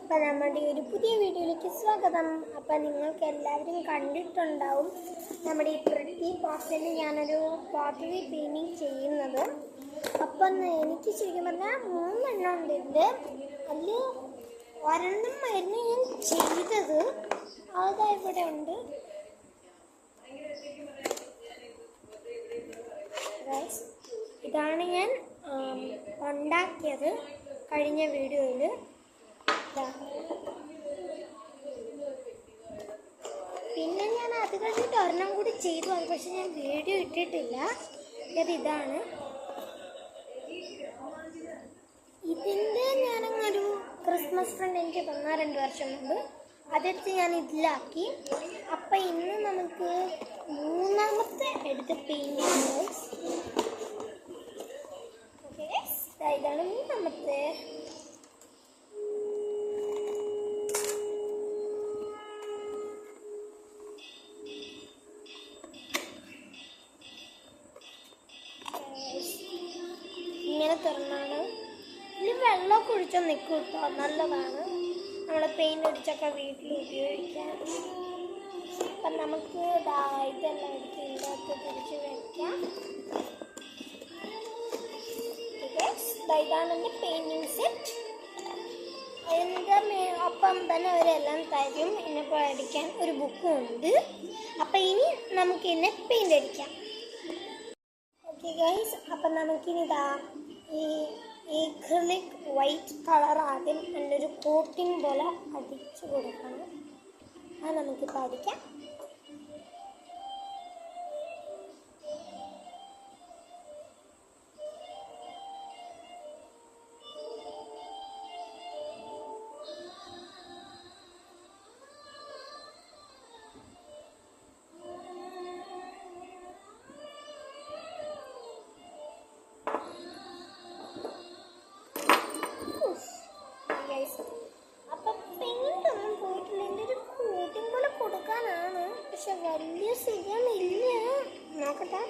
അപ്പം നമ്മുടെ ഒരു പുതിയ വീഡിയോയിലേക്ക് സ്വാഗതം. അപ്പം നിങ്ങൾക്ക് എല്ലാവരും കണ്ടിട്ടുണ്ടാവും നമ്മുടെ ഈ പോസ്റ്ററിൽ ഞാനൊരു പോർട്രേറ്റ് പെയിൻറ്റിങ് ചെയ്യുന്നത്. അപ്പം എനിക്ക് ശരിക്കും പറഞ്ഞാൽ 3 എണ്ണം ഉണ്ട്. ഇതിൽ അതിൽ ഒരെണ്ണമായിരുന്നു ഞാൻ ചെയ്തത്. അതാ ഇവിടെ ഉണ്ട്. ഇതാണ് ഞാൻ ഉണ്ടാക്കിയത് കഴിഞ്ഞ വീഡിയോയിൽ. പിന്നെ ഞാൻ അത് കഴിഞ്ഞിട്ട് ഒരെണ്ണം കൂടി ചെയ്തു, അത് പക്ഷെ ഞാൻ വീഡിയോ ഇട്ടിട്ടില്ല. ഇതാണ് ഇതിൻ്റെ ഞാനങ്ങൊരു ക്രിസ്മസ് ഫ്രണ്ട് എനിക്ക് തന്ന 2 വർഷം മുമ്പ് അതെടുത്ത് ഞാൻ ഇതിലാക്കി. അപ്പം ഇന്ന് നമുക്ക് 3ാമത്തെ എടുത്ത് പെയിൻറ്റിങ്. ഓക്കെ, ഇതാണ് 3ാമത്തെ. ഇങ്ങനെ തുറന്നാണ്. ഇതിൽ വെള്ളമൊക്കെ ഒഴിച്ചാൽ നിൽക്കും കേട്ടോ, നല്ലതാണ്. നമ്മൾ പെയിൻ്റ് അടിച്ചൊക്കെ വീട്ടിൽ ഉപയോഗിക്കാൻ. അപ്പം നമുക്ക് ഇതെല്ലാം എടുത്ത് ഇതിനകത്ത് തിരിച്ച് വയ്ക്കാം. ഇതാണ് എൻ്റെ പെയിൻറ്റിങ് സെറ്റ്. ഒപ്പം തന്നെ അവരെല്ലാം തരും. ഇതിനിപ്പോൾ അടിക്കാൻ ഒരു ബുക്കും ഉണ്ട്. അപ്പം ഇനി നമുക്ക് ഇതിനെ പെയിൻ്റ് അടിക്കാം. ഓക്കെ ഗൈസ്, അപ്പം നമുക്കിനി ഈ അക്രിലിക് വൈറ്റ് കളർ ആദ്യം നല്ലൊരു കോട്ടിങ് പോലെ അടിച്ചു കൊടുക്കണം. അത് നമുക്കിപ്പോൾ അടിക്കാം. അപ്പം പെയിൻ്റ് ഒന്നും പോയിട്ടില്ല. എൻ്റെ ഒരു കോട്ടിങ് പോലെ കൊടുക്കാനാണ്, പക്ഷെ വലിയ സുഖമില്ല. നോക്കട്ടെ.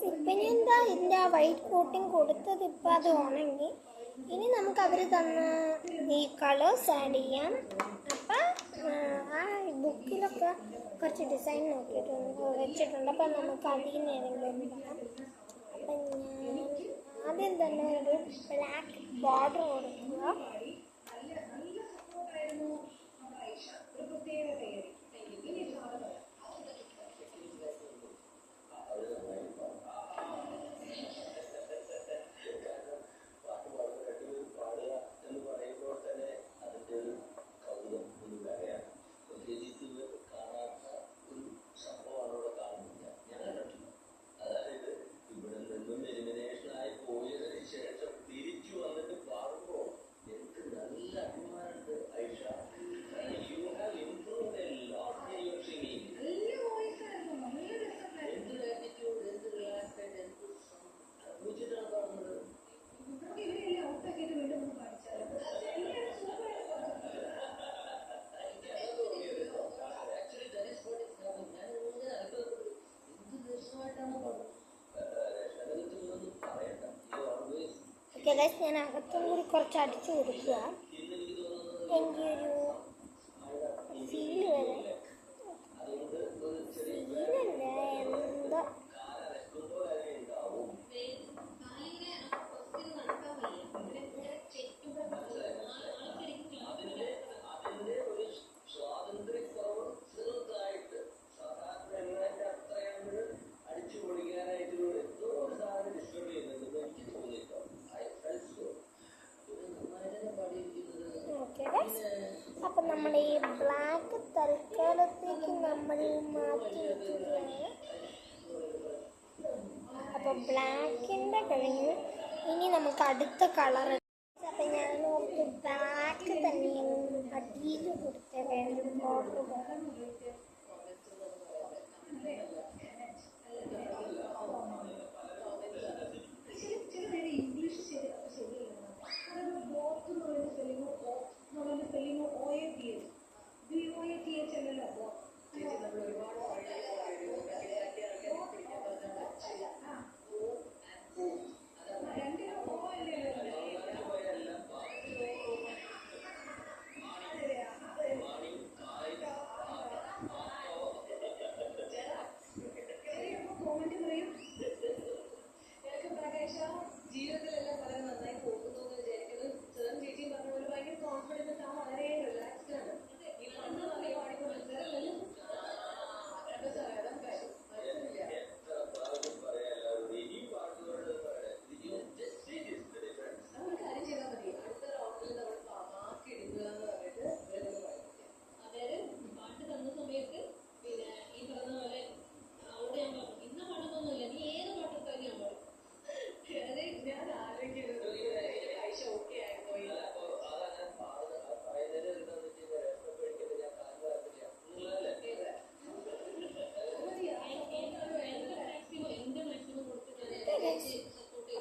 ഇപ്പം ഞാൻ എന്താ ഇതിൻ്റെ ആ വൈറ്റ് കോട്ടിങ് കൊടുത്തത് ഇപ്പം അത് ഉണങ്ങി. ഇനി നമുക്ക് അവർ തന്ന ഈ കളേഴ്സ് ആഡ് ചെയ്യാം. അപ്പം ആ ബുക്കിലൊക്കെ കുറച്ച് ഡിസൈൻ നോക്കിയിട്ടുണ്ട് വെച്ചിട്ടുണ്ട്. അപ്പം നമുക്ക് അതിൽ നിന്ന് ഏതെങ്കിലും ഇടാം. അപ്പം ഞാൻ ആദ്യം തന്നെ ഒരു ബ്ലാക്ക് ബോർഡർ കൊടുക്കുക. ഞാൻ അകത്തും കൂടി കുറച്ച് അടിച്ചു കൊടുക്കുക. എനിക്കൊരു ഫീല് വരെ ഫീലല്ല എന്താ അപ്പം നമ്മൾ ഈ ബ്ലാക്ക് തൽക്കാലത്തേക്ക് നമ്മൾ മാറ്റി വയ്ക്കുകയാണ്. അപ്പോൾ ബ്ലാക്കിൻ്റെ കഴിഞ്ഞ് ഇനി നമുക്ക് അടുത്ത കളർ. അപ്പം ഞാൻ ഓർത്ത് ബ്ലാക്ക് തന്നെ അടിയിൽ കൊടുത്ത വേണ്ട ബോർഡർ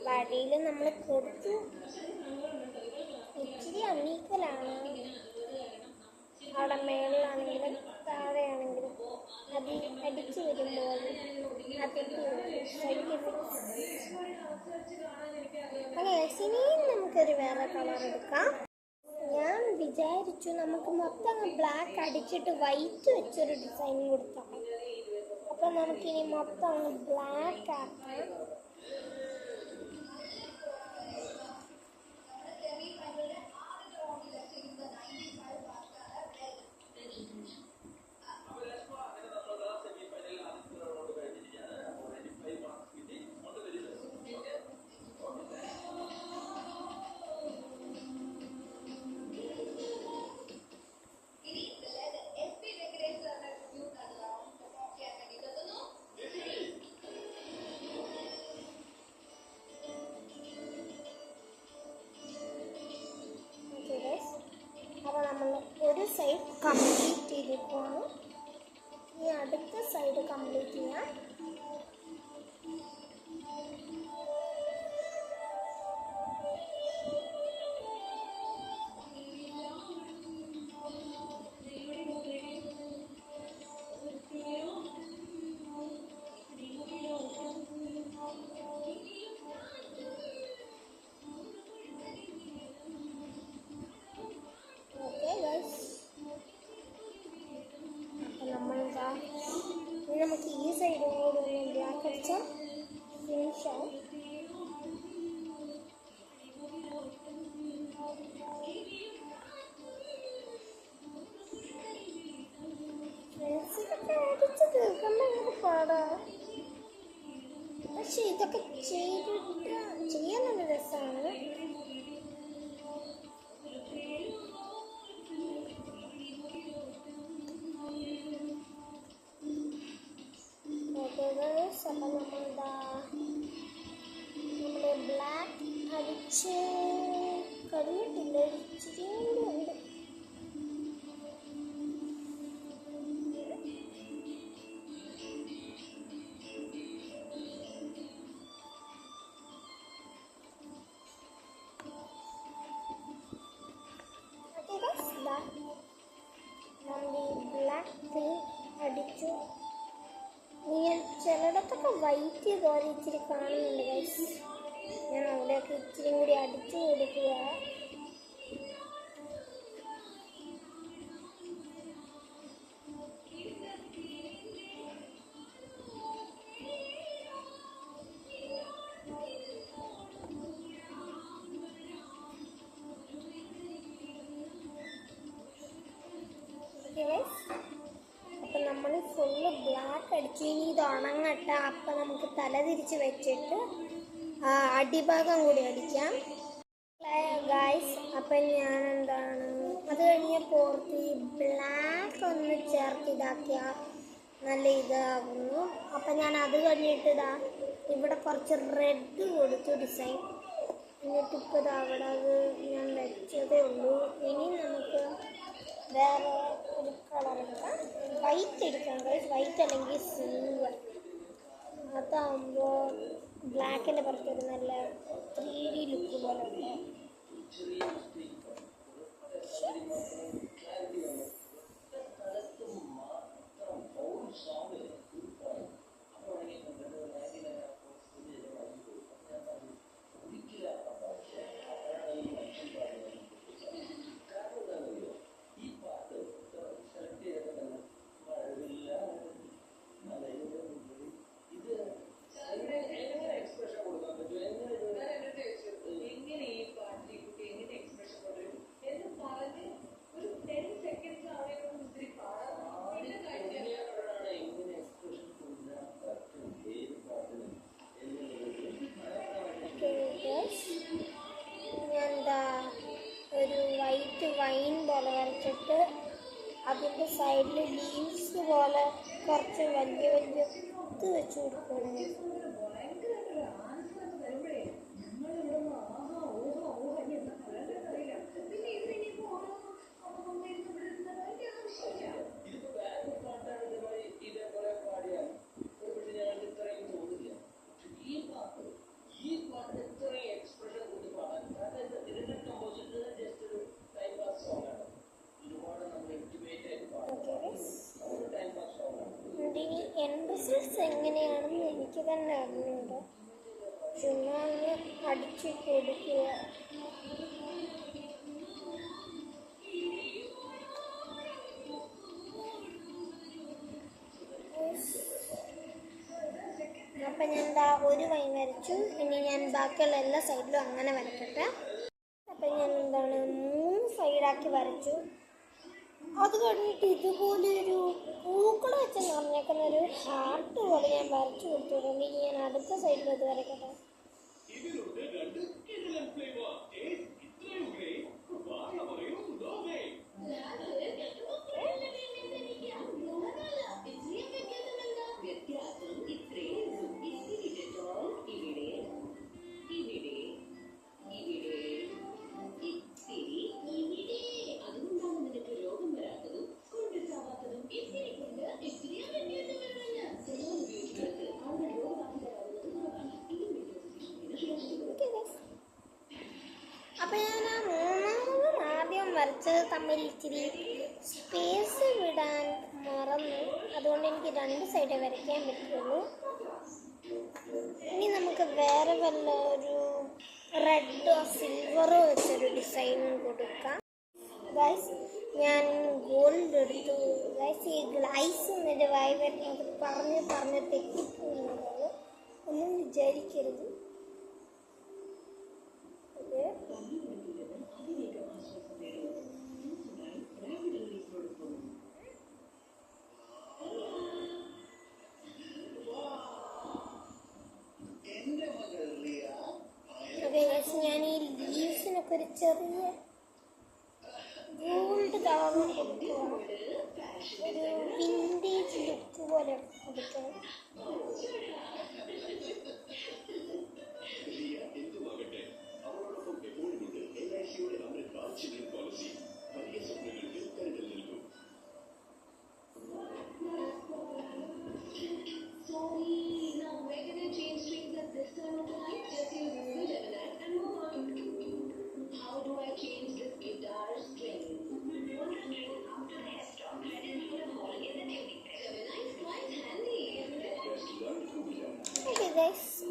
വടിയിൽ നമ്മൾ കൊടുത്തു. ഇച്ചിരി അണീക്കലാണ് അവിടെ മേളിലാണെങ്കിലും താഴെയാണെങ്കിലും അത് അടിച്ചു വരുമ്പോൾ അങ്ങനെ ഇനിയും നമുക്കൊരു വേറെ കളർ എടുക്കാം. ഞാൻ വിചാരിച്ചു നമുക്ക് മൊത്തം ബ്ലാക്ക് അടിച്ചിട്ട് വൈറ്റ് വെച്ചൊരു ഡിസൈൻ കൊടുത്താൽ. അപ്പം നമുക്കിനി മൊത്തം ബ്ലാക്ക് ആക്കാം. കംപ്ലീറ്റ് ചെയ്തിരിക്കുകയാണ്. ഈ അടുത്ത സൈഡ് കംപ്ലീറ്റ് ചെയ്യാം. നമുക്ക് ഈ സൈഡും കൂടെ ഒന്ന് ബ്ലാക്ക് അടിച്ചാൽ ഫിനിഷ് ആവും. ഫ്രണ്ട്സിലൊക്കെ അടിച്ച് തീർക്കുമ്പോൾ ഭയങ്കര പാടാ. പക്ഷെ ഇതൊക്കെ ചെയ്യാൻ നല്ല രസമാണ്. അപ്പം നമ്മുടെ ബ്ലാക്ക് അടിച്ച് കഴിഞ്ഞിട്ടില്ല, ഇച്ചിരി കൂടി ഉണ്ട്. നമ്മുടെ ബ്ലാക്ക് പെയിന്റ് അടിച്ചു. ചിലയിടത്തൊക്കെ വൈറ്റ് പോലെ ഇച്ചിരി കാണുന്നുണ്ട് ഗൈസ്. ഞാൻ അവിടെയൊക്കെ ഇച്ചിരി കൂടി അടിച്ചു കൊടുക്കുക. അപ്പം നമ്മൾ ഫുള്ള് ബ്ലാക്ക് അടിച്ചു. ഇനി ഇത് ഉണങ്ങട്ടെ. അപ്പം നമുക്ക് തല തിരിച്ച് വെച്ചിട്ട് അടിഭാഗം കൂടി അടിക്കാം ഗായ്സ്. അപ്പം ഞാൻ എന്താണ് അത് കഴിഞ്ഞ് പോർത്ത് ഈ ബ്ലാക്ക് ഒന്ന് ചേർത്ത് ഇതാക്കിയാൽ നല്ല ഇതാകുന്നു. അപ്പം ഞാൻ അത് കഴിഞ്ഞിട്ട് ഇവിടെ കുറച്ച് റെഡ് കൊടുത്തു ഡിസൈൻ. എന്നിട്ടിപ്പോൾ ഇത് അവിടെ അത് ഞാൻ വെച്ചതേ ഉള്ളൂ. ഇനി നമുക്ക് വേറെ ഒരു കളർ എടുക്കാം. വൈറ്റ് എടുക്കാം ഗൈസ്. വൈറ്റ് അല്ലെങ്കിൽ സിൽവർ. അതാകുമ്പോൾ ബ്ലാക്കിൻ്റെ പുറത്തൊരു നല്ല 3D ലുക്ക് പോലെ ഉണ്ട്. ഒരു വൈറ്റ് വൈൻ പോലെ വരച്ചിട്ട് അതിൻ്റെ സൈഡിൽ ലീവ്സ് പോലെ കുറച്ച് വലിയ വലിയ കുത്ത് വെച്ച് കൊടുക്കുകയാണ്. എൻട്രൻസ് എങ്ങനെയാണെന്ന് എനിക്ക് തന്നെ അറിഞ്ഞുണ്ട്. ചുമ്മാ അടിച്ചു കൊടുക്കുക. അപ്പം ഞാൻ ഒരു വൈൻ വരച്ചു. ഇനി ഞാൻ ബാക്കിയുള്ള എല്ലാ സൈഡിലും അങ്ങനെ വരക്കട്ടെ. അപ്പം ഞാൻ 3 സൈഡാക്കി വരച്ചു. അത് കഴിഞ്ഞിട്ട് ഇതുപോലെ ഒരു പൂക്കൾ വെച്ച് നിറഞ്ഞേക്കുന്ന ഒരു ഹാർട്ട് പോലെ ഞാൻ വരച്ചു കൊടുത്തിട്ടുണ്ട്. ഇനി ഞാൻ അടുത്ത സൈഡിൽ ഇത് വരയ്ക്കട്ടെ. അപ്പം ഞാൻ ആ മൂന്നാമതും ആദ്യം വരച്ചത് തമ്മിൽ ഇച്ചിരി സ്പേസ് വിടാൻ മറന്നു. അതുകൊണ്ട് എനിക്ക് രണ്ട് സൈഡേ വരയ്ക്കാൻ പറ്റുള്ളൂ. ഇനി നമുക്ക് വേറെ വല്ല ഒരു റെഡോ സിൽവറോ വെച്ചൊരു ഡിസൈൻ കൊടുക്കാം. ഗൈസ് ഞാൻ ഗോൾഡ് എടുത്തു. ഗൈസ് ഈ ഗ്ലൈസ് എന്നൊരു വായി വരുന്നത് പറഞ്ഞ് തെറ്റിപ്പോകുന്നതാണ്, ഒന്നും വിചാരിക്കരുത്. ഞാൻ ഈ ലീവ്സിനൊക്കെ ഒരു ചെറിയ ഗോൾഡ് കളർ കൊടുക്കുക, ഒരു വിൻറ്റേജ് ലുക്ക് പോലെ കൊടുക്കണം.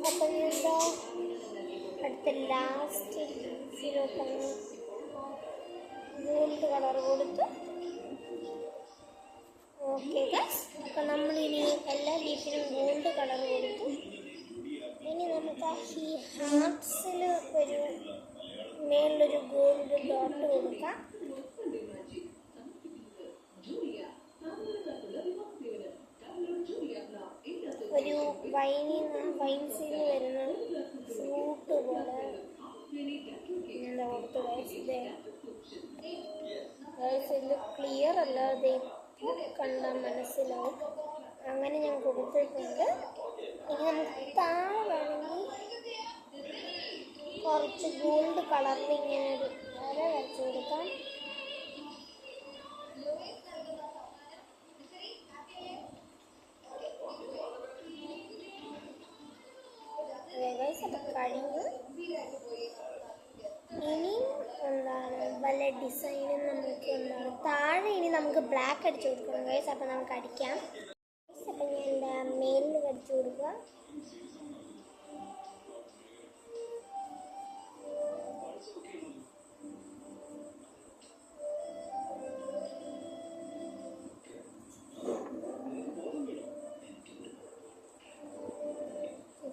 അപ്പം എന്താ അടുത്ത ലാസ്റ്റ് ഗോൾഡ് കളർ കൊടുത്തു. ഓക്കെ ഗൈസ്, അപ്പം നമ്മളിനി എല്ലാ ലീഫിനും ഗോൾഡ് കളർ കൊടുത്തു. ഇനി നമുക്ക് ഈ ഹാർട്ട്സിൽ ഒരു മേളിലൊരു ഗോൾഡ് ഡോട്ട് കൊടുക്കാം. ഒരു വൈൻസിൽ വരുന്ന ഫ്രൂട്ട് പോലെ എന്താ കൊടുത്തു. ഇത് ക്ലിയർ അല്ലാതെ കണ്ടാൽ മനസ്സിലാവും. അങ്ങനെ ഞാൻ കൊടുത്തിട്ടുണ്ട്. ഇനി നമുക്ക് താഴെ വേണമെങ്കിൽ കുറച്ച് ഗോൾഡ് കളറിൽ ഇങ്ങനെ ഒരു വര വരച്ചു കൊടുക്കാം. കഴിഞ്ഞു. ഇനി എന്താണ് വല്ല ഡിസൈനും നമുക്ക് എന്താണ് താഴെ ഇനി നമുക്ക് ബ്ലാക്ക് അടിച്ചു കൊടുക്കണം ഗൈസ്. അപ്പം നമുക്ക് അടിക്കാം. അപ്പം ഞാൻ എന്താ മേലിൽ അടിച്ചു കൊടുക്കുക.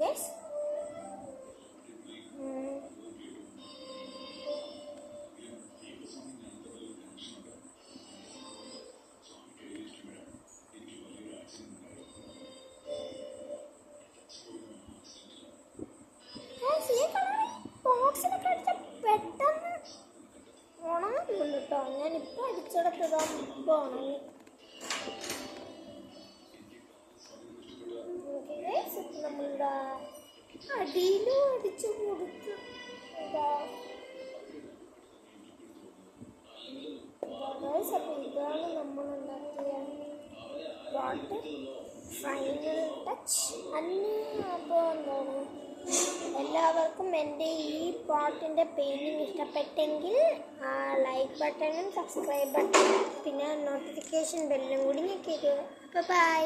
ഗൈസ് ബോക്സിലൊക്കെ അടിച്ച പെട്ടെന്ന് ഉണങ്ങുന്നുണ്ട് കേട്ടോ. ഞാനിപ്പോൾ അടിച്ചെടുത്തതാ ഇപ്പോൾ ഉണങ്ങി. നമ്മളിതാ അടിയിലും അടിച്ചു കൊടുത്തു. അപ്പം ഇതാണ് നമ്മളുണ്ടാക്കിയ പാട്ട് ഫൈനൽ ടച്ച്. അപ്പോൾ എന്താണ് എല്ലാവർക്കും എൻ്റെ ഈ പാട്ടിൻ്റെ പെയിൻറ്റിങ് ഇഷ്ടപ്പെട്ടെങ്കിൽ ലൈക്ക് ബട്ടണും സബ്സ്ക്രൈബ് ബട്ടണും പിന്നെ നോട്ടിഫിക്കേഷൻ ബെല്ലും കൂടി ഞെക്കിക്കുക. അപ്പോൾ ബൈ.